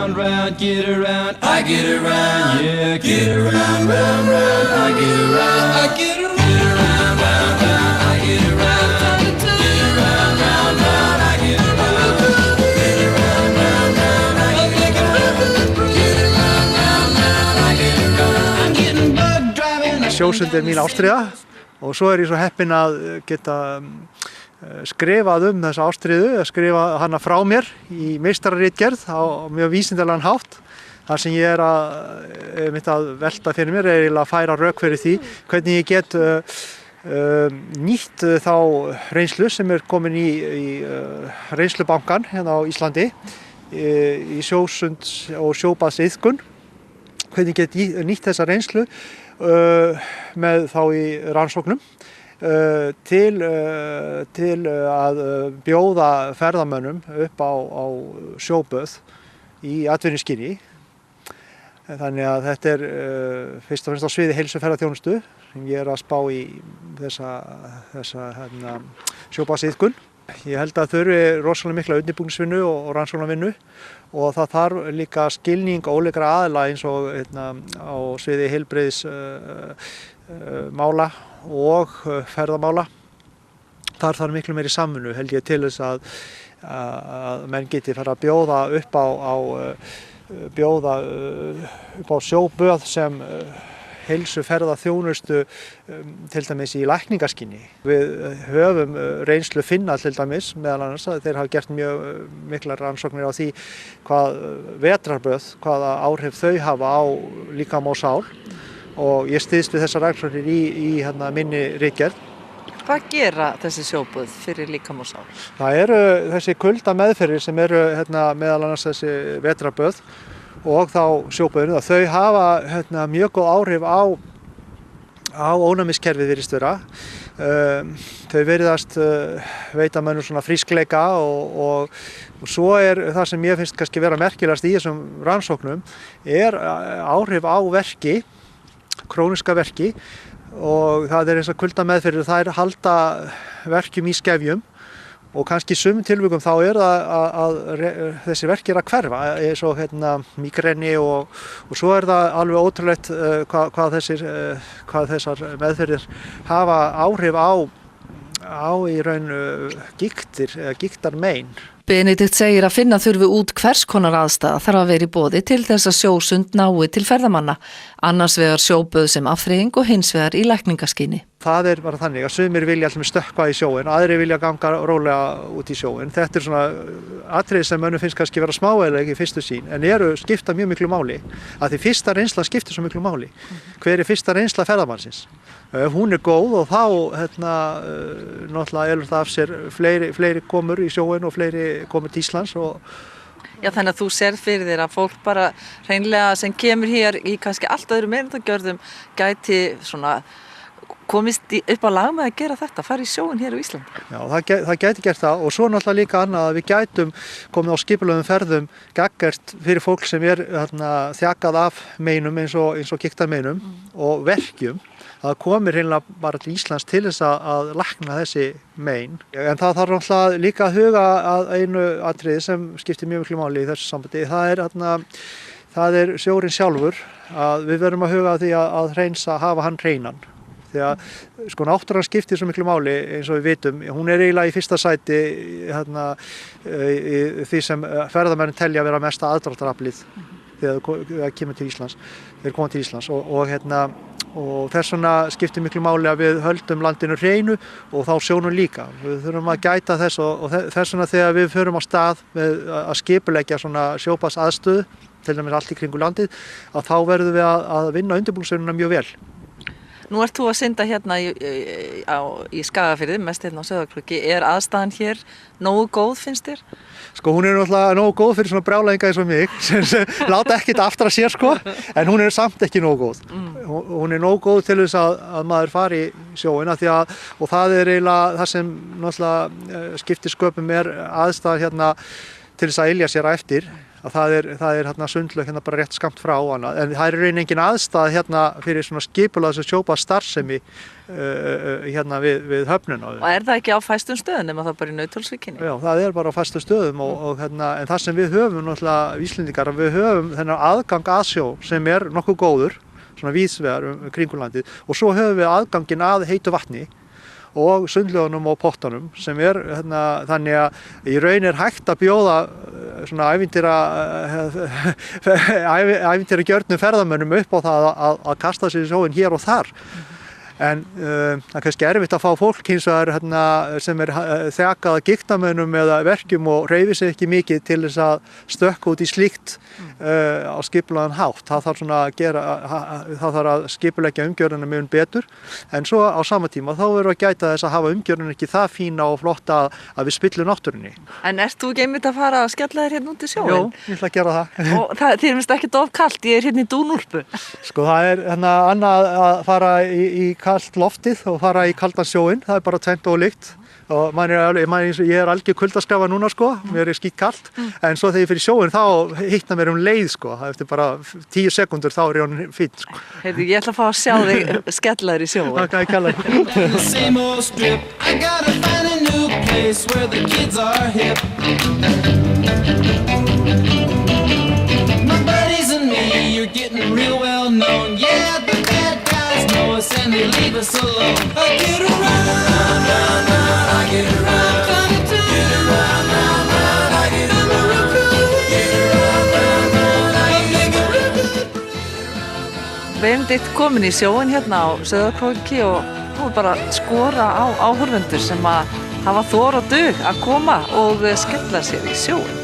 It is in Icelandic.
around, round, get around, I get around, yeah, get around, round, round, I get around, I get around, round, round, I get around, get around, round, round, I get around, get around, round, round, I get around, get around, round, round, I get around, I'm getting bug driving. Sjósund mín ástríða og svo ég svo heppinn að geta skrifað þessa ástríðu, skrifa hana frá mér í meistararitgerð á mjög vísindalegan hátt. Það sem ég að velta fyrir mér eiginlega að færa rök fyrir því hvernig ég get nýtt þá reynslu sem komin í reynslubankann hérna á Íslandi í sjósund og sjóbaðsiðkun. Hvernig ég get nýtt þessa reynslu með þá í rannsóknum til að bjóða ferðamönnum upp á sjóböð í atvinnuskyni. Þannig að þetta fyrst og fremst á sviði heilsuferðaþjónustu sem ég að spá í þessa sjóbaðsiðkun. Ég held að þurfi rosalega mikla undirbúningsvinnu og rannsóknarvinnu og það þarf líka skilning ólíkra aðila eins og á sviði heilbrigðismála og ferðamála. Þar þarf miklu meiri samvinnu held ég til þess að menn geti fara að bjóða upp á sjóböð sem heilsuferðaþjónustu til dæmis í lækningaskyni. Við höfum reynslu Finna til dæmis meðal annars að þeir hafa gert mjög miklar rannsóknir á því hvað vetrarböð, hvaða áhrif þau hafa á líkama og sál og ég styðst við þessar rannsóknir í minni ritgerð. Hvað gera þessi sjóböð fyrir líkama og sál? Það eru þessi kuldameðferðir sem eru meðal annars þessi vetrarböð og þá sjóböðinu að þau hafa mjög góð áhrif á ónæmiskerfið virðist vera. Þau virðast veita mönnum svona frískleika og svo það sem ég finnst kannski vera merkilegast í þessum rannsóknum áhrif á verki, króníska verki og það eins og kuldameðferðir þær halda verkjum í skefjum og kannski í sumum tilvikum þá að þessi verki að hverfa eins og mígreni og svo það alveg ótrúlegt hvað þessar meðferðir hafa áhrif á í raun gigtir eða gigtarmein. Benedikt segir að finna þurfi út hvers konar aðstæða þarf að vera í boði til þess að sjósund nái til ferðamanna, annars vegar sjóböð sem afþreying og hins vegar í lækningaskyni. Það bara þannig að sumir vilja alltaf stökkva í sjóinn, aðrir vilja ganga rólega út í sjóinn. Þetta svona atriði sem mönnum finnst kannski vera smávægileg í fyrstu sín, en skipta mjög miklu máli. Að því fyrsta reynsla skiptir svo miklu máli. Hver fyrsta reynsla ferðamannsins? Ef hún góð og þá náttúrulega elur það af sér fleiri komur í sjóinn og fleiri komur til Íslands og Já, þannig að þú sér fyrir þér að fólk bara hreinlega sem kemur hér í kannski allt öðrum erindagjörðum gæti svona komist upp á lag með að gera þetta, fara í sjóinn hér á Íslandi. Já, það gæti gert það og svo náttúrulega líka annað að við gætum komið á skipulögðum ferðum gagngert fyrir fólk sem þjakað af meinum eins og gigtarmeinum og verkjum. Það komir hreinlega bara til Íslands til þess að lækna þessi mein. En það þarf náttúrulega líka að huga að einu atriði sem skiptir mjög miklu máli í þessu sambandi. Það sjórinn sjálfur að við verðum að huga að því að hreinsa, hafa hann hreinan. Því að náttúran skiptir svo miklu máli eins og við vitum. Hún eiginlega í fyrsta sæti í því sem ferðamenn telja að vera mesta aðdráttaraflið þegar það kemur til Íslands. Þeir koma til Íslands og þess vegna skiptir miklu máli að við höldum landinu hreinu og þá sjónum líka. Við þurfum að gæta þess og þess vegna þegar við förum á stað með að skipuleggja svona sjóbadsaðstöðu, til dæmis allt í kringu landið, að þá verðum við að vinna undirbúningsvinnuna mjög vel. Nú ert þú að synda hérna í Skagafirði, mest hérna á Sauðárkróki. Aðstæðan hér nógu góð, finnst þér? Hún náttúrulega nógu góð fyrir svona brjálæðinga eins og mig, sem láta ekkert aftur að sér, en hún samt ekki nógu góð. Hún nógu góð til þess að maður fari í sjóinn, og það eiginlega það sem náttúrulega skiptir sköpum aðstæðan hérna til þess að ylja sér eftir. að það er hérna sundlaug hérna bara rétt skammt frá hana, en það er í raun engin aðstæða hérna fyrir svona skipulagða sjóbáta starfsemi hérna við höfnina. Og er það ekki á fæstum stöðum nema það bara í Nauthólsvíkinni? Já, það er bara á fæstum stöðum og hérna, en það sem við höfum náttúrulega Íslendingar, við höfum þennan aðgang að sjó sem er nokkuð góður, svona víðsvegar kringum landið, og svo höfum við aðganginn að heitu vatni og sundlaugunum og pottunum sem er hérna, þannig að í raun er hægt að bjóða svona ævintýra gjörnum ferðamönnum upp á það að kasta sér í sjóinn hér og þar. En það er kannski erfitt að fá fólk hins vegar hérna, sem er þjakað að gigtamönnum eða verkjum og hreyfir sig ekki mikið til þess að stökkva út í slíkt á skipulagðan hátt. Það þarf svona að það þarf að skipuleggja umgjörðina mun betur, en svo á sama tíma þá verður að gæta þess að hafa umgjörðina ekki það fína og flotta að við spillum náttúrunni. En ert þú ekki einmitt að fara að skella þér hérna út í sjóinn? Jú, ég ætla að gera það. Og þér finnst ekkert of kalt, ég er hérna í dúnúlpu. Sko það er hérna annað að fara í kalt loftið og fara í kaldan sjóinn, það er bara tvennt ólíkt. Og ég er algjör kuldaskafa núna sko, mér er skítt kalt, en svo þegar ég fyrir sjóinn þá hittnar mér leið sko, eftir bara 10 sekúndur þá er ég orðinn fínn sko. Heyrðu, ég ætla að fá að sjá þig skella þér í sjóinn. Það kann ég kalla þig. Same old strip. I gotta find a new place where the kids are hip. My buddies and me, you're getting real well known. Yeah, the bad guys know us and they leave us alone. I get around, round, round, I get around. Get around, round, round, I get around. Get around, round, round, I get around. Benedikt komin í sjóinn hérna á Sauðárkróki og þú er bara að skora á áhorfendur sem að hafa þor og dug að koma og skella sér í sjóinn.